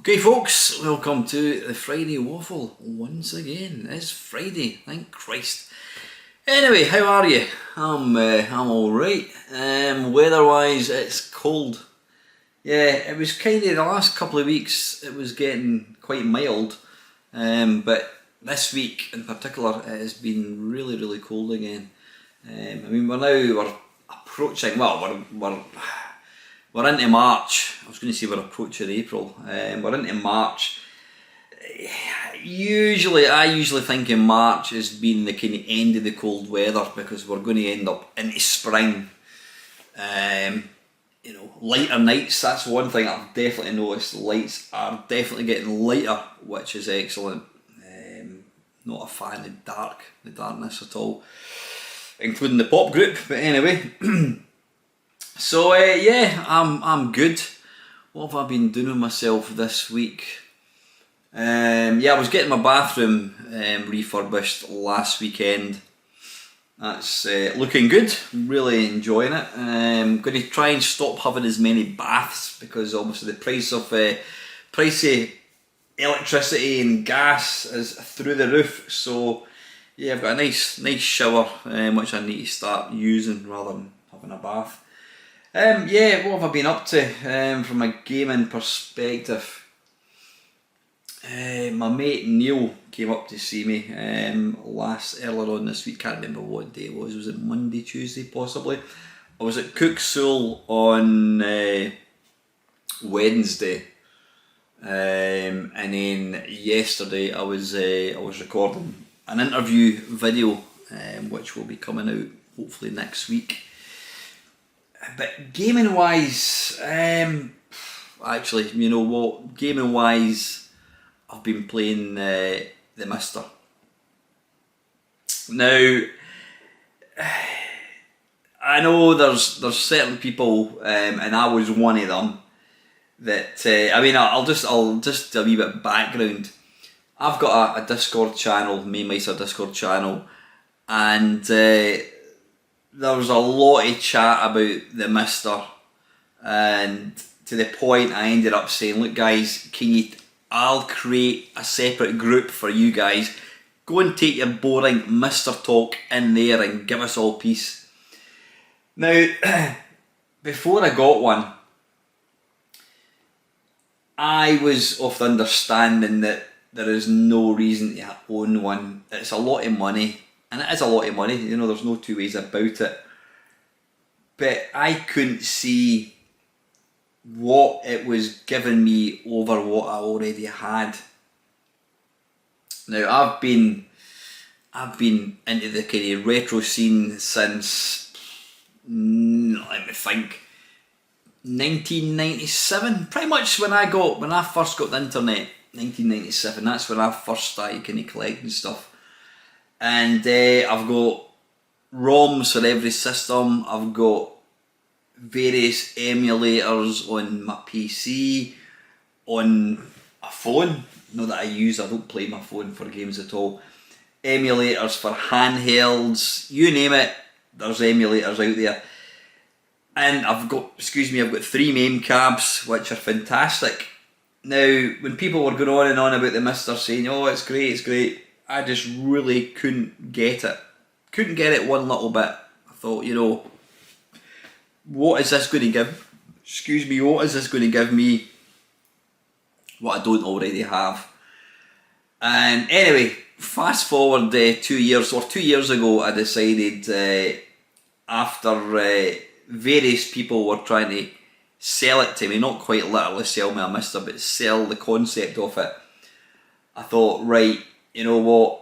Okay folks, welcome to the Friday Waffle once again. It's Friday, thank Christ. Anyway, how are you? I'm alright. Weather-wise, it's cold. Yeah, it was kind of the last couple of weeks, it was getting quite mild. But this week in particular, it has been really cold again. I mean, we're approaching, well, we're into March. I was going to say we're approaching April. We're into March. I usually think in March as being the kind of end of the cold weather because we're going to end up into spring. Lighter nights, that's one thing I've definitely noticed. The lights are definitely getting lighter, which is excellent. Not a fan of the darkness at all, including the pop group, but anyway. So yeah, I'm good. What have I been doing with myself this week? Yeah, I was getting my bathroom refurbished last weekend. That's looking good, really enjoying it. I'm going to try and stop having as many baths because obviously the price of electricity and gas is through the roof. So yeah, I've got a nice shower which I need to start using rather than having a bath. Yeah, what have I been up to from a gaming perspective? My mate Neil came up to see me earlier on this week. Can't remember what day it was. Was it Monday, Tuesday, possibly? I was at Cooksoul on Wednesday, and then yesterday I was recording an interview video, which will be coming out hopefully next week. But gaming wise, actually, you know what? Gaming wise, I've been playing the Mister. Now, I know there's certain people, and I was one of them. That I mean, I'll just a wee bit of background. I've got a Discord channel, a Discord channel, and there was a lot of chat about the Mister, and to the point I ended up saying, look guys, I'll create a separate group for you guys. Go and take your boring Mister talk in there and give us all peace. Now, before I got one, I was of the understanding that there is no reason to own one. It's a lot of money. And it is a lot of money, you know, there's no two ways about it. But I couldn't see what it was giving me over what I already had. Now I've been into the kind of retro scene since, let me think, 1997. Pretty much when I first got the internet, 1997. That's when I first started kind of collecting stuff. And I've got ROMs for every system. I've got various emulators on my PC, on a phone. Not that I don't play my phone for games at all. Emulators for handhelds, you name it, there's emulators out there. And I've got 3 MAME cabs, which are fantastic. Now, when people were going on and on about the Mister saying, oh, it's great, I just really couldn't get it. Couldn't get it one little bit. I thought, you know, what is this going to give? What is this going to give me what I don't already have? And anyway, fast forward 2 years, or 2 years ago, I decided after various people were trying to sell it to me, not quite literally sell me a Mister, but sell the concept of it. I thought, right, you know what,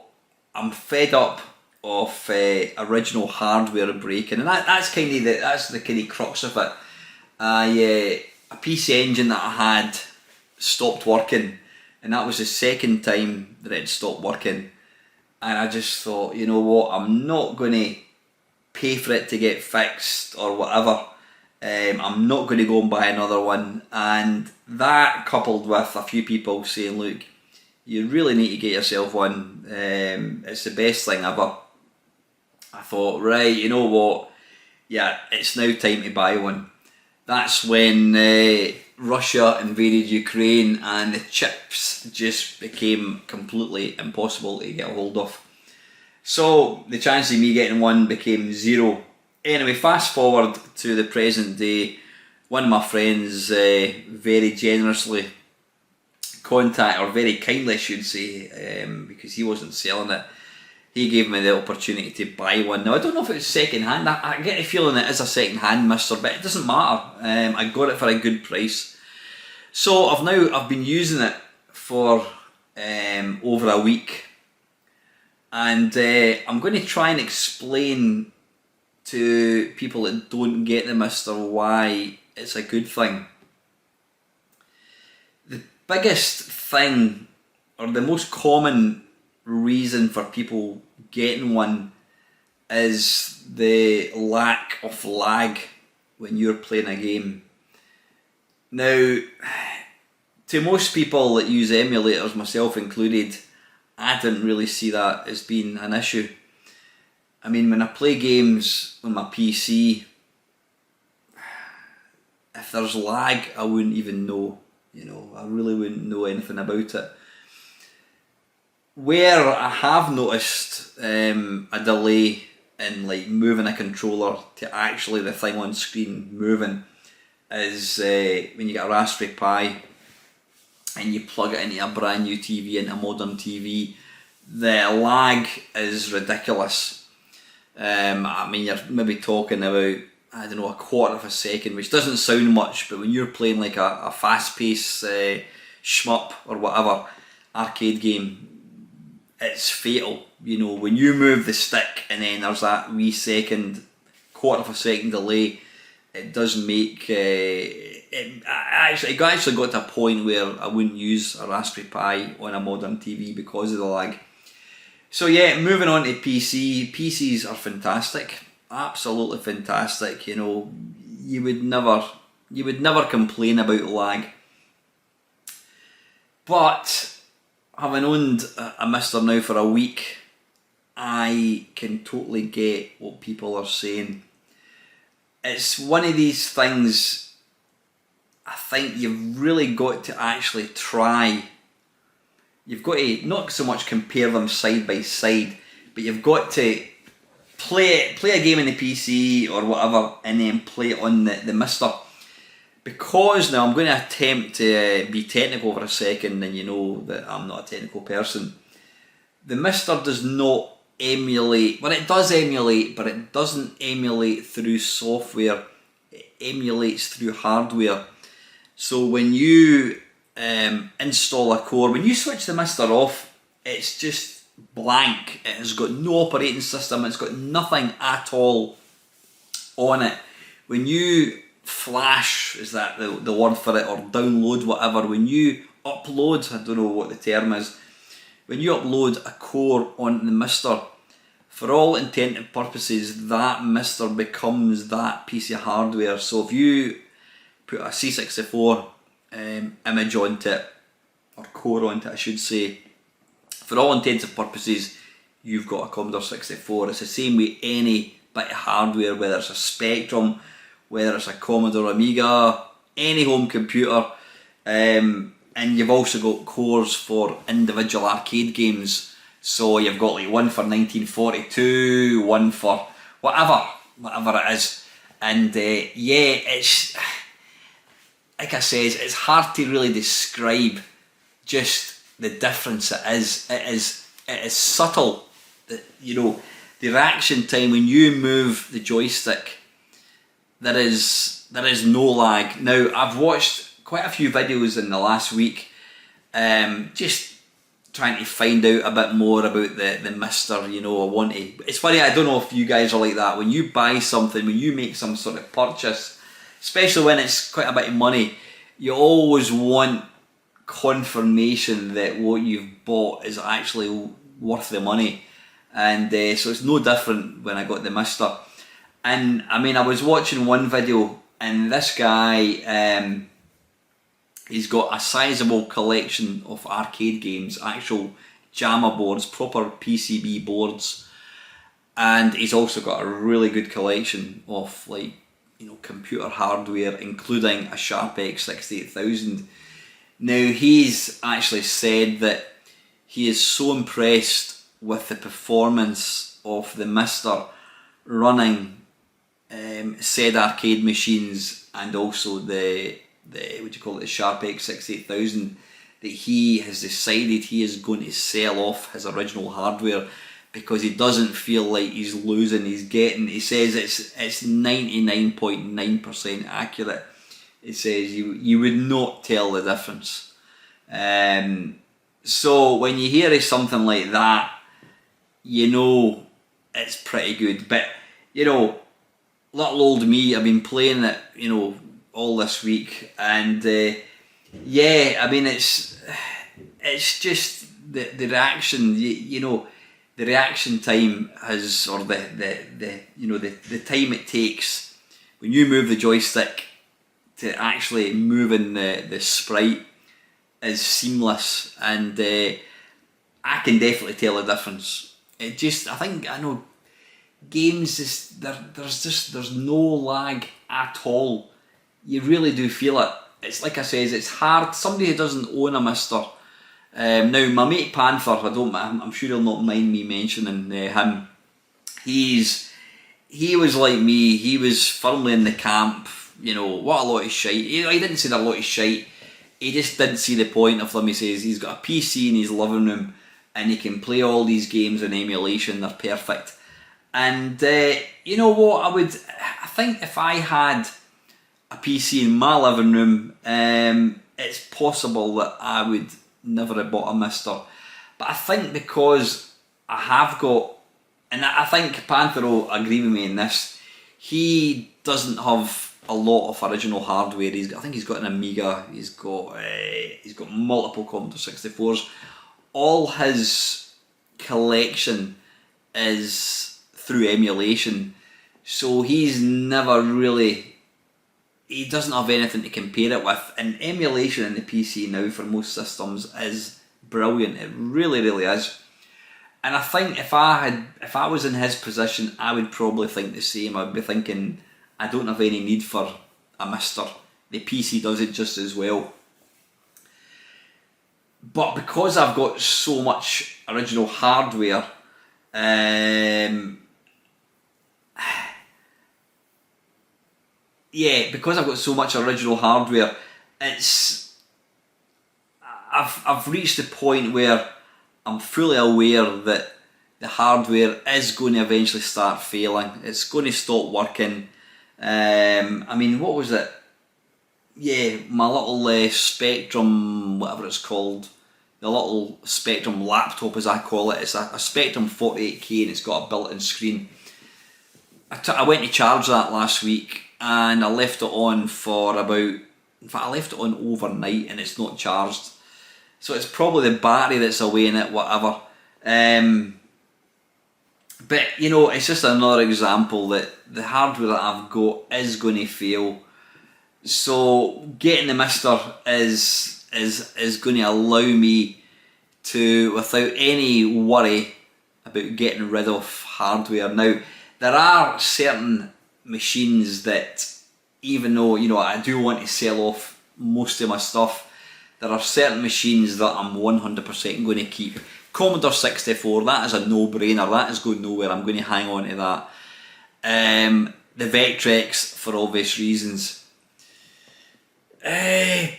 I'm fed up of original hardware breaking, and that's the kind of crux of it. A PC Engine that I had stopped working, and that was the second time that it stopped working, and I just thought, you know what, I'm not going to pay for it to get fixed or whatever. I'm not going to go and buy another one. And that, coupled with a few people saying, look, you really need to get yourself one, it's the best thing ever. I thought, right, you know what, yeah, it's now time to buy one. That's when Russia invaded Ukraine and the chips just became completely impossible to get a hold of. So the chance of me getting one became zero. Anyway, fast forward to the present day. One of my friends very generously or very kindly I should say, because he wasn't selling it, he gave me the opportunity to buy one. Now I don't know if it was second hand. I get a feeling it is a second hand mister, but it doesn't matter. I got it for a good price. So I've been using it for over a week. And I'm going to try and explain to people that don't get the mister why it's a good thing. The biggest thing, or the most common reason for people getting one, is the lack of lag when you're playing a game. Now, to most people that use emulators, myself included, I didn't really see that as being an issue. I mean, when I play games on my PC, if there's lag, I wouldn't even know. You know, I really wouldn't know anything about it. Where I have noticed a delay in like moving a controller to actually the thing on screen moving is when you get a Raspberry Pi and you plug it into a brand new TV, into a modern TV, the lag is ridiculous. I mean, you're maybe talking about, I don't know, a quarter of a second, which doesn't sound much, but when you're playing like a fast-paced shmup or whatever arcade game, it's fatal. You know, when you move the stick and then there's that wee second, quarter of a second delay, it does make it actually got to a point where I wouldn't use a Raspberry Pi on a modern TV because of the lag. So yeah, moving on to PC. PCs are fantastic, absolutely fantastic. You know, you would never complain about lag. But having owned a mister now for a week, I can totally get what people are saying. It's one of these things I think you've really got to actually try. You've got to not so much compare them side by side, but you've got to play a game in the PC or whatever and then play it on the mister. Because now I'm going to attempt to be technical for a second, and you know that I'm not a technical person. The mister does not emulate, well it does emulate, but it doesn't emulate through software, it emulates through hardware. So when you install a core, when you switch the mister off, it's just blank. It has got no operating system, it's got nothing at all on it. When you flash, is that the word for it, or download whatever, when you upload, I don't know what the term is, when you upload a core onto the mister, for all intent and purposes, that mister becomes that piece of hardware. So if you put a C64 image onto it, or core onto it I should say, for all intents and purposes, you've got a Commodore 64. It's the same with any bit of hardware, whether it's a Spectrum, whether it's a Commodore Amiga, any home computer, and you've also got cores for individual arcade games. So you've got like one for 1942, one for whatever it is. And yeah, it's, like I said, it's hard to really describe just the difference it is. It is subtle. You know, the reaction time when you move the joystick, there is no lag. Now, I've watched quite a few videos in the last week, just trying to find out a bit more about the mister. You know, I want to. It's funny, I don't know if you guys are like that. When you buy something, when you make some sort of purchase, especially when it's quite a bit of money, you always want confirmation that what you've bought is actually worth the money. And so it's no different when I got the mister. And I mean, I was watching one video, and this guy, he's got a sizable collection of arcade games, actual JAMA boards, proper PCB boards, and he's also got a really good collection of like computer hardware, including a Sharp X68000. Now, he's actually said that he is so impressed with the performance of the Mister running said arcade machines and also the Sharp X68000, that he has decided he is going to sell off his original hardware because he doesn't feel like he's losing. He says it's 99.9% accurate. He says you would not tell the difference. So when you hear of something like that, it's pretty good. But little old me, I've been playing it, all this week, and it's just the reaction, the reaction time has, or the time it takes when you move the joystick to actually moving the sprite is seamless, and I can definitely tell the difference. Games, there's no lag at all. You really do feel it. It's like I says, it's hard. Somebody who doesn't own a Mister. Now my mate Panther, I'm sure he'll not mind me mentioning him. He was like me. He was firmly in the camp. What a lot of shite. He didn't say a lot of shite. He just didn't see the point of them. He says he's got a PC in his living room and he can play all these games in emulation. They're perfect. And you know what? I think if I had a PC in my living room, it's possible that I would never have bought a Mister. But I think because I have got, and I think Panther will agree with me in this, he doesn't have a lot of original hardware. I think he's got an Amiga. He's got multiple Commodore 64s. All his collection is through emulation, so he's never really. He doesn't have anything to compare it with. And emulation in the PC now for most systems is brilliant. It really, really is. And I think if I was in his position, I would probably think the same. I'd be thinking, I don't have any need for a Mister. The PC does it just as well. But because I've got so much original hardware, because I've got so much original hardware, I've reached the point where I'm fully aware that the hardware is going to eventually start failing. It's going to stop working. What was it? Yeah, my little Spectrum, whatever it's called, the little Spectrum laptop as I call it. It's a Spectrum 48K and it's got a built-in screen. I went to charge that last week and I left it on for I left it on overnight and it's not charged. So it's probably the battery that's away in it, whatever. But it's just another example that the hardware that I've got is going to fail. So getting the Mister is going to allow me to, without any worry about getting rid of hardware. Now, there are certain machines that, even though I do want to sell off most of my stuff, there are certain machines that I'm 100% going to keep. Commodore 64, that is a no-brainer. That is going nowhere. I'm going to hang on to that. The Vectrex, for obvious reasons. Anything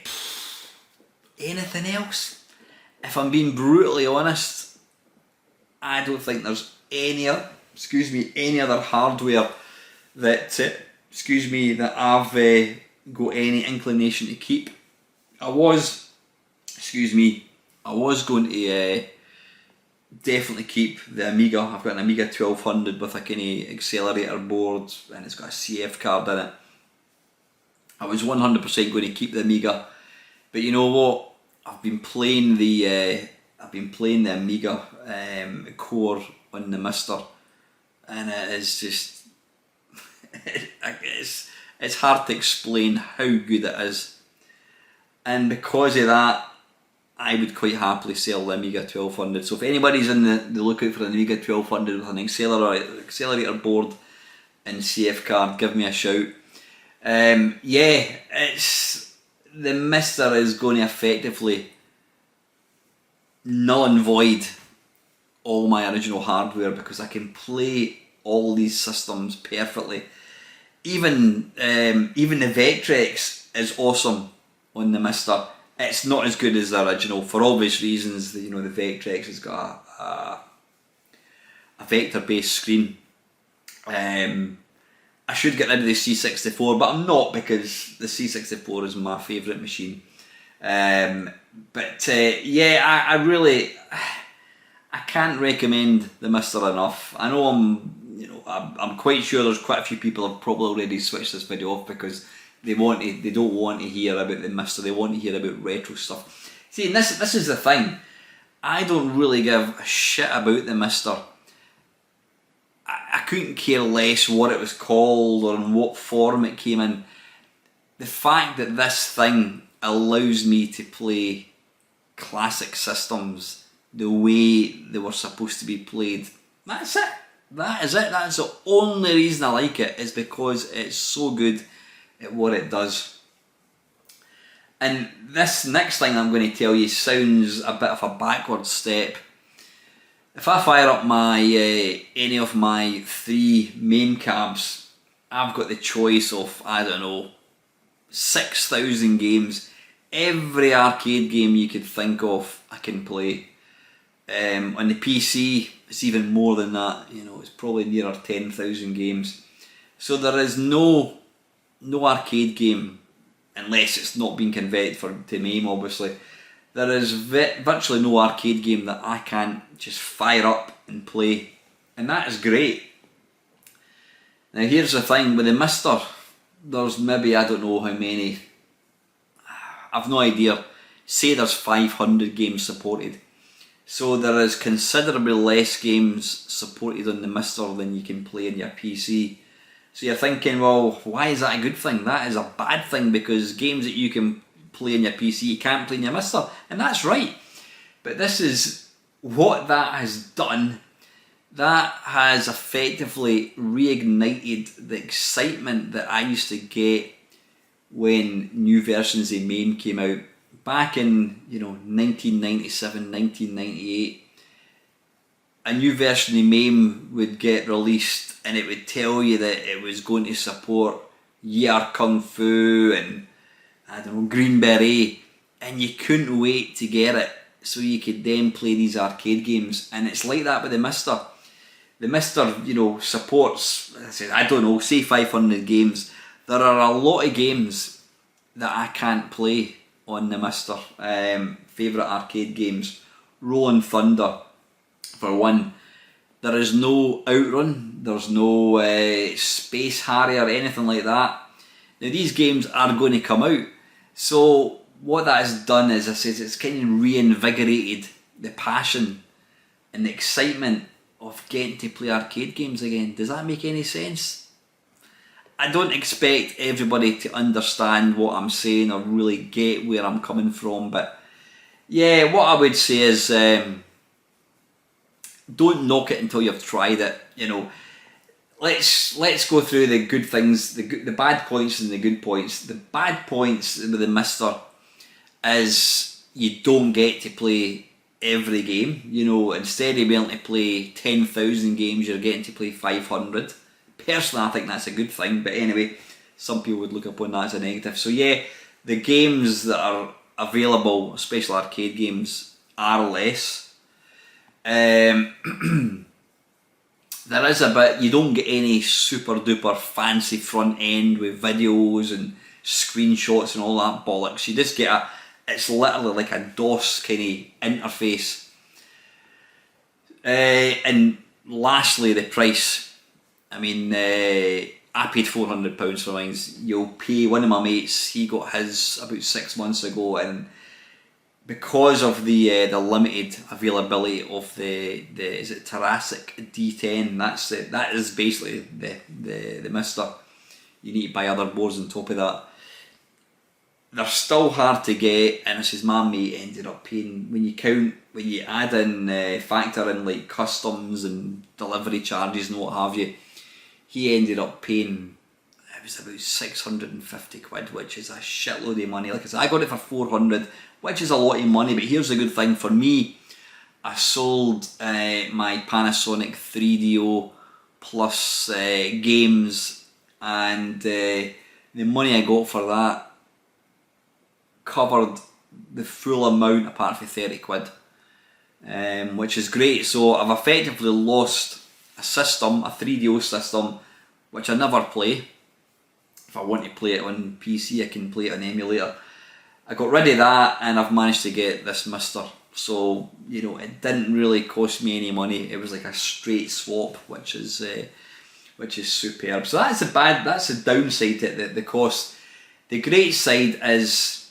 else? If I'm being brutally honest, I don't think there's any other hardware that I've got any inclination to keep. I was going to definitely keep the Amiga. I've got an Amiga 1200 with a kind of accelerator board and it's got a CF card in it. I was 100% going to keep the Amiga, but you know what? I've been playing the Amiga core on the Mister, and it is just it's hard to explain how good it is. And because of that, I would quite happily sell the Amiga 1200. So if anybody's in the lookout for an Amiga 1200 with an accelerator board and CF card, give me a shout. Yeah, the Mister is going to effectively null and void all my original hardware because I can play all these systems perfectly. Even the Vectrex is awesome on the Mister. It's not as good as the original for obvious reasons. The Vectrex has got a vector-based screen. I should get rid of the C64, but I'm not because the C64 is my favourite machine. Yeah, I can't recommend the Mister enough. I know I'm quite sure there's quite a few people have probably already switched this video off because they don't want to hear about the Mister. They want to hear about retro stuff. See, and this is the thing. I don't really give a shit about the Mister. I couldn't care less what it was called or in what form it came in. The fact that this thing allows me to play classic systems the way they were supposed to be played, that's it. That is it. That's the only reason I like it, is because it's so good at what it does. And this next thing I'm going to tell you sounds a bit of a backward step. If I fire up any of my 3 main cabs, I've got the choice of, I don't know, 6,000 games. Every arcade game you could think of, I can play. On the PC, it's even more than that. It's probably nearer 10,000 games. So there is no arcade game, unless it's not been converted to MAME, obviously. There is virtually no arcade game that I can't just fire up and play, and that is great. Now here's the thing with the Mister, there's maybe, I don't know how many, I've no idea, say there's 500 games supported. So there is considerably less games supported on the Mister than you can play on your PC. So you're thinking, well, why is that a good thing? That is a bad thing, because games that you can play on your PC you can't play on your Mister, and that's right. But this is what that has done. That has effectively reignited the excitement that I used to get when new versions of MAME came out back in 1997, 1998. A new version of MAME would get released and it would tell you that it was going to support Yar Kung Fu and, I don't know, Green Beret, and you couldn't wait to get it so you could then play these arcade games. And it's like that with the Mister. The Mister, supports, I don't know, say 500 games. There are a lot of games that I can't play on the Mister. Favourite arcade games, Rolling Thunder, for one. There is no Outrun, there's no Space Harrier, anything like that. Now these games are going to come out, so what that has done is, it's kind of reinvigorated the passion and the excitement of getting to play arcade games again. Does that make any sense? I don't expect everybody to understand what I'm saying or really get where I'm coming from, but yeah, what I would say is don't knock it until you've tried it. Let's go through the good things, the bad points and the good points. The bad points with the Mister is you don't get to play every game. Instead of being able to play 10,000 games, you're getting to play 500. Personally, I think that's a good thing, but anyway, some people would look upon that as a negative. So yeah, the games that are available, especially arcade games, are less. There is a bit, you don't get any super duper fancy front end with videos and screenshots and all that bollocks. You just get it's literally like a DOS kind of interface. And lastly, the price. I mean, I paid £400 for mine. You'll pay, one of my mates, he got his about 6 months ago, and because of the limited availability of the is it Tarasic D10, that is basically the Mister. You need to buy other boards on top of that. They're still hard to get, and this is my mate ended up paying, when you add in factor in like customs and delivery charges and what have you, he ended up paying, it was about 650 quid, which is a shitload of money. Like I said, I got it for 400, which is a lot of money, but here's the good thing for me. I sold my Panasonic 3DO plus games, and the money I got for that covered the full amount apart from 30 quid, which is great. So I've effectively lost a system, a 3DO system, which I never play. If I want to play it on PC, I can play it on emulator. I got rid of that, and I've managed to get this Mister. So, you know, it didn't really cost me any money. It was like a straight swap, which is superb. So that's the downside to it, the cost. The great side is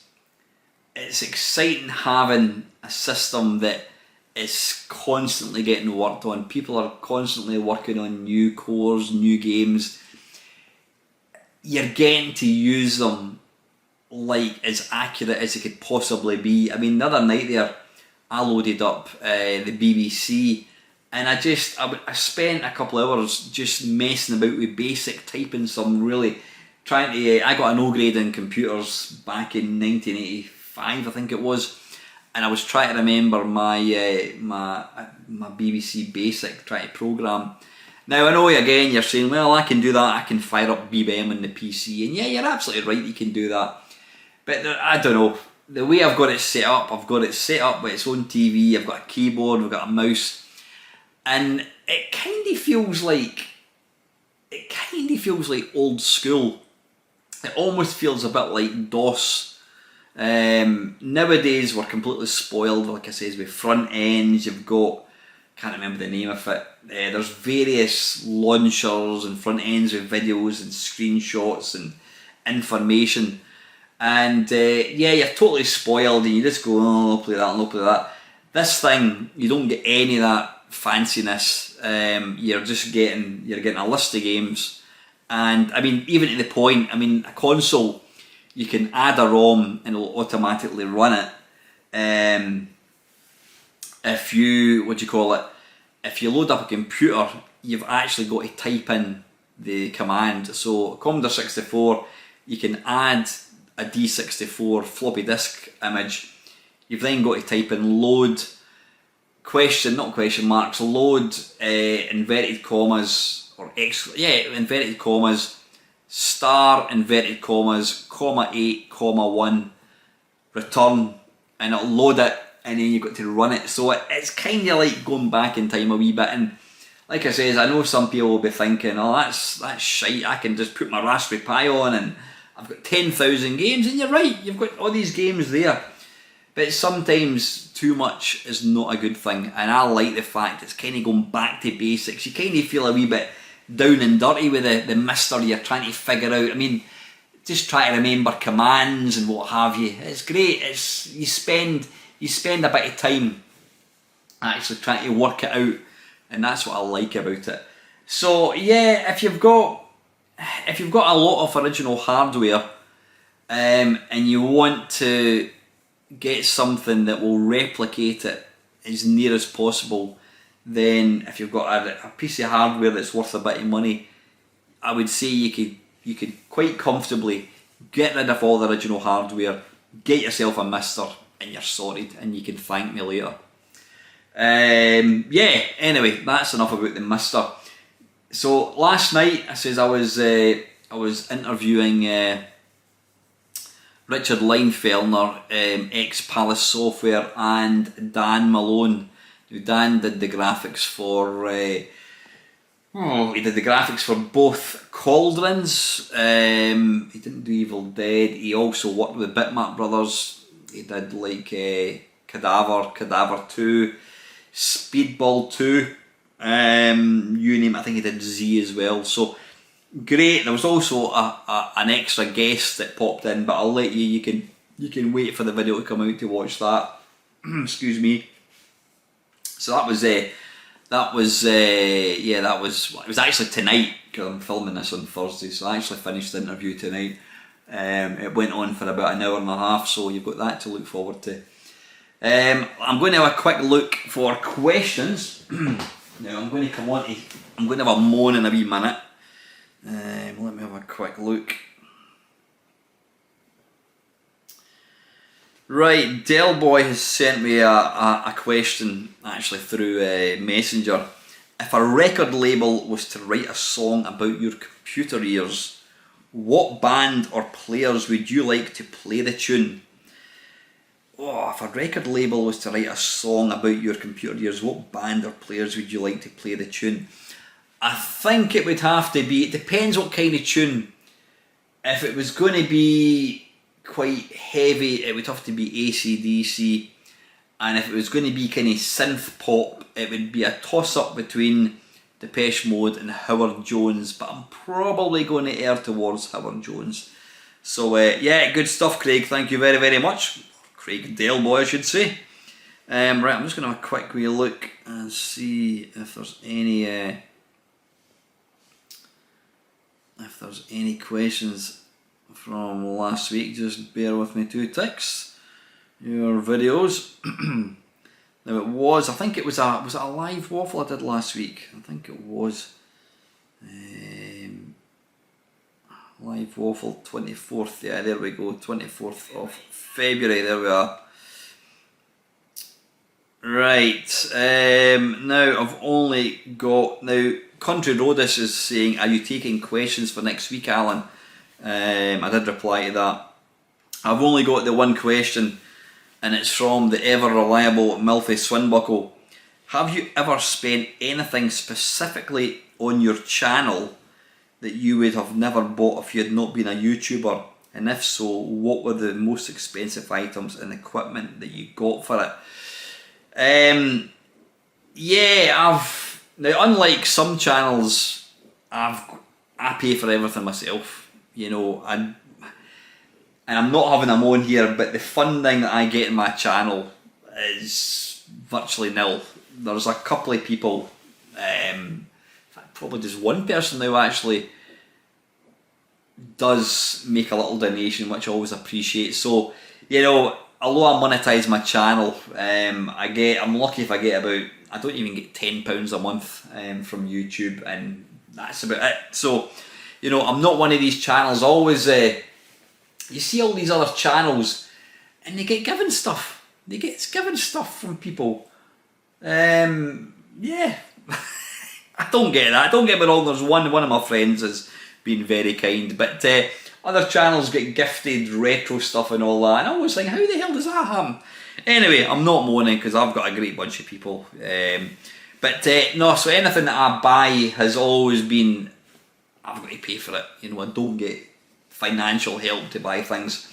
it's exciting having a system that is constantly getting worked on. People are constantly working on new cores, new games. You're getting to use them like as accurate as it could possibly be. I mean, the other night there, I loaded up the BBC, and I spent a couple of hours just messing about with basic typing, trying to. I got an O grade in computers back in 1985, I think it was, and I was trying to remember my BBC Basic, trying to program. Now I know again you're saying, well, I can do that. I can fire up BBM on the PC, and yeah, you're absolutely right. You can do that, but I don't know. The way I've got it set up with its own TV. I've got a keyboard. I've got a mouse, and it kind of feels like old school. It almost feels a bit like DOS. Nowadays we're completely spoiled, like I says, with front ends. You've got, can't remember the name of it. There's various launchers and front ends with videos and screenshots and information, and yeah, you're totally spoiled, and you just go, oh, I'll play that and I'll play that. This thing, you don't get any of that fanciness. You're getting a list of games, and I mean, even to the point, I mean, a console, you can add a ROM and it'll automatically run it. If you load up a computer, you've actually got to type in the command. So Commodore 64, you can add a D64 floppy disk image. You've then got to type in load load inverted commas inverted commas star inverted commas comma 8 comma 1 return, and it'll load it, and then you've got to run it. So it's kind of like going back in time a wee bit. And like I says, I know some people will be thinking, oh, that's shite, I can just put my Raspberry Pi on and I've got 10,000 games. And you're right, you've got all these games there, but sometimes too much is not a good thing, and I like the fact it's kind of going back to basics. You kind of feel a wee bit down and dirty with the Mister you're trying to figure out. I mean, just try to remember commands and what have you. It's great. You spend a bit of time actually trying to work it out, and that's what I like about it. So yeah, if you've got a lot of original hardware, and you want to get something that will replicate it as near as possible, then if you've got a piece of hardware that's worth a bit of money, I would say you could quite comfortably get rid of all the original hardware, get yourself a Mister, and you're sorted, and you can thank me later. Yeah, anyway, that's enough about the Mister. So last night, I was interviewing Richard Leinfeldner, ex-Palace Software, and Dan Malone. Now, Dan did the graphics for both Cauldrons. He didn't do Evil Dead. He also worked with Bitmap Brothers. He did like Cadaver 2, Speedball 2, you name it. I think he did Z as well. So great. There was also an extra guest that popped in, but I'll let you can wait for the video to come out to watch that. Excuse me. So it was actually tonight, because I'm filming this on Thursday, so I actually finished the interview tonight. It went on for about an hour and a half, so you've got that to look forward to. I'm going to have a quick look for questions. Now I'm going to have a moan in a wee minute. Let me have a quick look. Right, Del Boy has sent me a question actually through Messenger. If a record label was to write a song about your computer years, what band or players would you like to play the tune? Oh, if a record label was to write a song about your computer years, what band or players would you like to play the tune? I think it would have to be, it depends what kind of tune. If it was going to be quite heavy, it would have to be AC/DC. And if it was going to be kind of synth pop, it would be a toss-up between Depeche Mode and Howard Jones, but I'm probably going to err towards Howard Jones. So yeah, good stuff, Craig. Thank you very, very much. Craig Dale Boy, I should say. Right, I'm just going to have a quick wee look and see if there's any questions from last week. Just bear with me 2 ticks. Your videos. Now it was, I think it was it a live waffle I did last week? I think it was live waffle 24th, yeah, there we go, 24th of February, there we are. Right, now I've only got, now Country Roadus is saying, are you taking questions for next week, Alan? I did reply to that. I've only got the one question, and it's from the ever reliable Milfy Swinbuckle. Have you ever spent anything specifically on your channel that you would have never bought if you had not been a YouTuber? And if so, what were the most expensive items and equipment that you got for it? Yeah, now unlike some channels, I pay for everything myself, you know, and I'm not having a moan here, but the funding that I get in my channel is virtually nil. There's a couple of people, in fact probably just one person now actually, does make a little donation, which I always appreciate. So, you know, although I monetize my channel, I'm lucky if I get about, I don't even get £10 a month from YouTube, and that's about it. So, you know, I'm not one of these channels. Always, you see all these other channels, and they get given stuff. They get given stuff from people. Yeah, I don't get that. Don't get me wrong. There's one of my friends has been very kind, but other channels get gifted retro stuff and all that, and I always think, how the hell does that happen? Anyway, I'm not moaning because I've got a great bunch of people. But no, so anything that I buy has always been, I've got to pay for it. You know, I don't get financial help to buy things.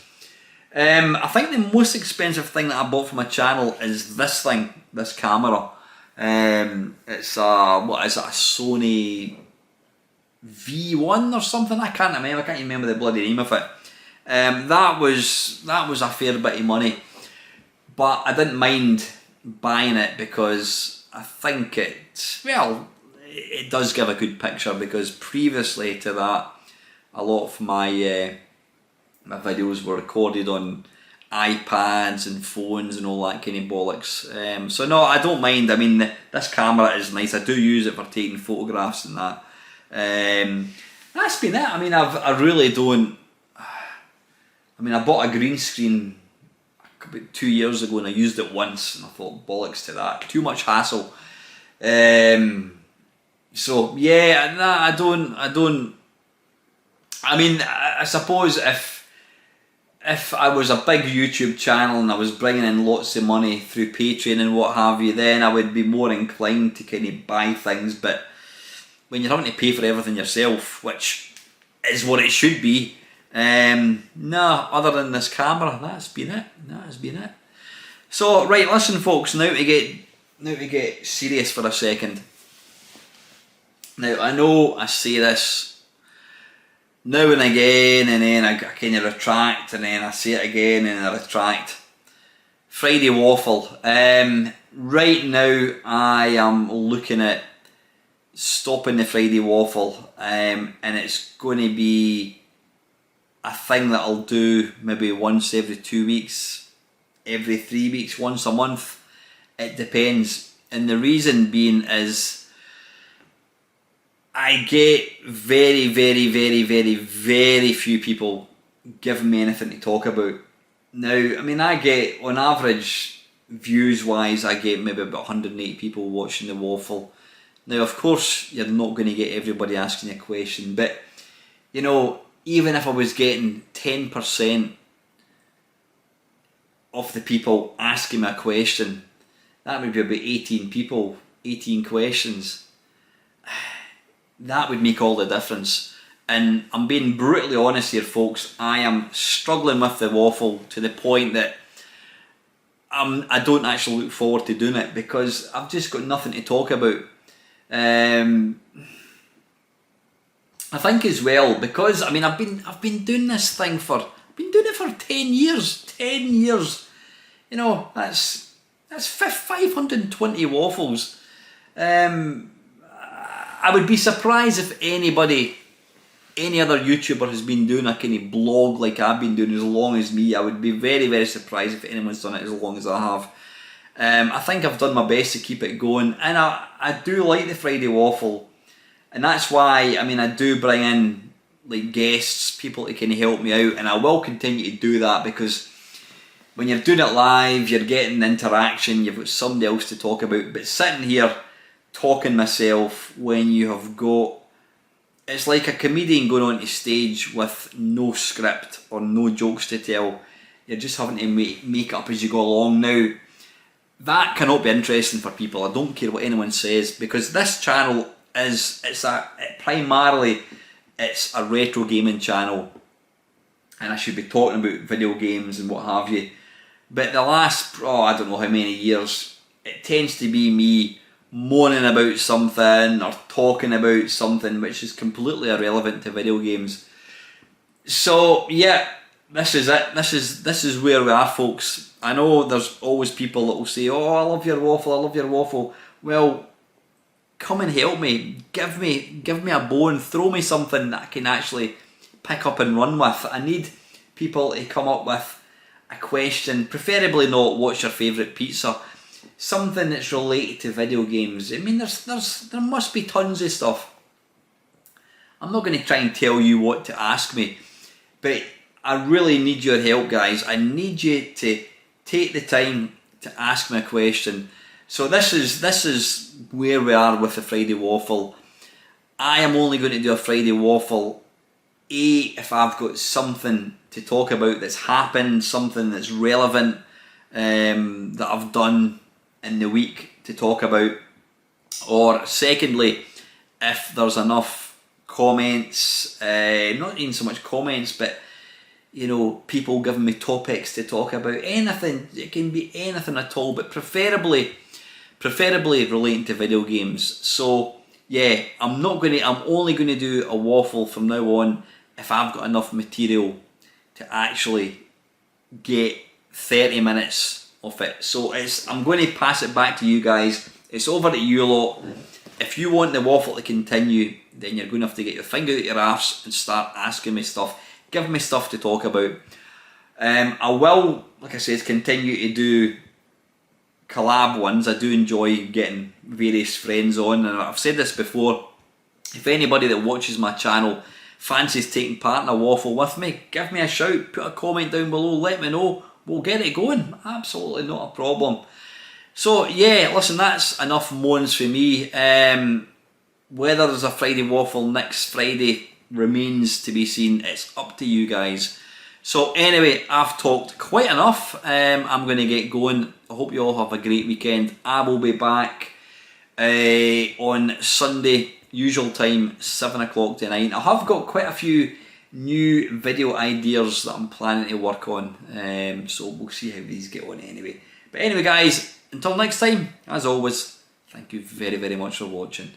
I think the most expensive thing that I bought for my channel is this thing, this camera. It's what is it, a Sony V1 or something? I can't remember the bloody name of it. That was a fair bit of money, but I didn't mind buying it because I think it does give a good picture, because previously to that, a lot of my my videos were recorded on iPads and phones and all that kind of bollocks. So no, I don't mind. I mean, this camera is nice. I do use it for taking photographs and that. That's been it. I mean, I really don't. I mean, I bought a green screen about 2 years ago and I used it once, and I thought, bollocks to that. Too much hassle. So yeah, nah, I don't. I mean, I suppose if I was a big YouTube channel and I was bringing in lots of money through Patreon and what have you, then I would be more inclined to kind of buy things. But when you're having to pay for everything yourself, which is what it should be, nah, other than this camera, that's been it. So right, listen folks, now to get serious for a second. Now I know I say this now and again, and then I kind of retract, and then I say it again and I retract. Friday Waffle. Right now I am looking at stopping the Friday Waffle, and it's going to be a thing that I'll do maybe once every 2 weeks, every 3 weeks, once a month. It depends, and the reason being is I get very, very, very, very, very few people giving me anything to talk about. Now, I mean, I get, on average, views-wise, I get maybe about 180 people watching the waffle. Now, of course, you're not going to get everybody asking a question, but, you know, even if I was getting 10% of the people asking me a question, that would be about 18 people, 18 questions. That would make all the difference. And I'm being brutally honest here, folks. I am struggling with the waffle to the point that I don't actually look forward to doing it because I've just got nothing to talk about. I think as well, because I mean I've been doing this thing for 10 years. 10 years. You know, that's 520 waffles. I would be surprised if any other YouTuber has been doing a kind of blog like I've been doing as long as me. I would be very, very surprised if anyone's done it as long as I have. I think I've done my best to keep it going, and I do like the Friday Waffle, and that's why, I mean, I do bring in like guests, people to kind of help me out, and I will continue to do that because when you're doing it live, you're getting interaction, you've got somebody else to talk about, but sitting here talking myself when you have got, it's like a comedian going onto stage with no script or no jokes to tell. You're just having to make up as you go along. Now, that cannot be interesting for people. I don't care what anyone says, because this channel primarily it's a retro gaming channel, and I should be talking about video games and what have you. But the last, I don't know how many years, it tends to be me moaning about something or talking about something which is completely irrelevant to video games. So yeah, this is it. This is where we are, folks. I know there's always people that will say, "Oh, I love your waffle, I love your waffle." Well, come and help me. Give me a bone. Throw me something that I can actually pick up and run with. I need people to come up with a question, preferably not what's your favourite pizza. Something that's related to video games. I mean, there must be tons of stuff. I'm not going to try and tell you what to ask me, but I really need your help, guys. I need you to take the time to ask me a question. So this is where we are with the Friday Waffle. I am only going to do a Friday Waffle if I've got something to talk about that's happened, something that's relevant, that I've done in the week to talk about, or secondly, if there's enough comments, not even so much comments, but you know, people giving me topics to talk about. Anything, it can be anything at all, but preferably relating to video games. So yeah, I'm only going to do a waffle from now on if I've got enough material to actually get 30 minutes of it. So I'm going to pass it back to you guys. It's over to you lot. If you want the waffle to continue, then you're going to have to get your finger out your arse and start asking me stuff. Give me stuff to talk about. I will, like I said, continue to do collab ones. I do enjoy getting various friends on, and I've said this before. If anybody that watches my channel fancies taking part in a waffle with me, give me a shout, put a comment down below, let me know. We'll get it going. Absolutely not a problem. So yeah, listen, that's enough moans for me. Whether there's a Friday Waffle next Friday remains to be seen. It's up to you guys. So anyway, I've talked quite enough. I'm going to get going. I hope you all have a great weekend. I will be back on Sunday, usual time, 7 o'clock to 9. I have got quite a few new video ideas that I'm planning to work on, so we'll see how these get on anyway. But anyway guys, until next time, as always, thank you very, very much for watching.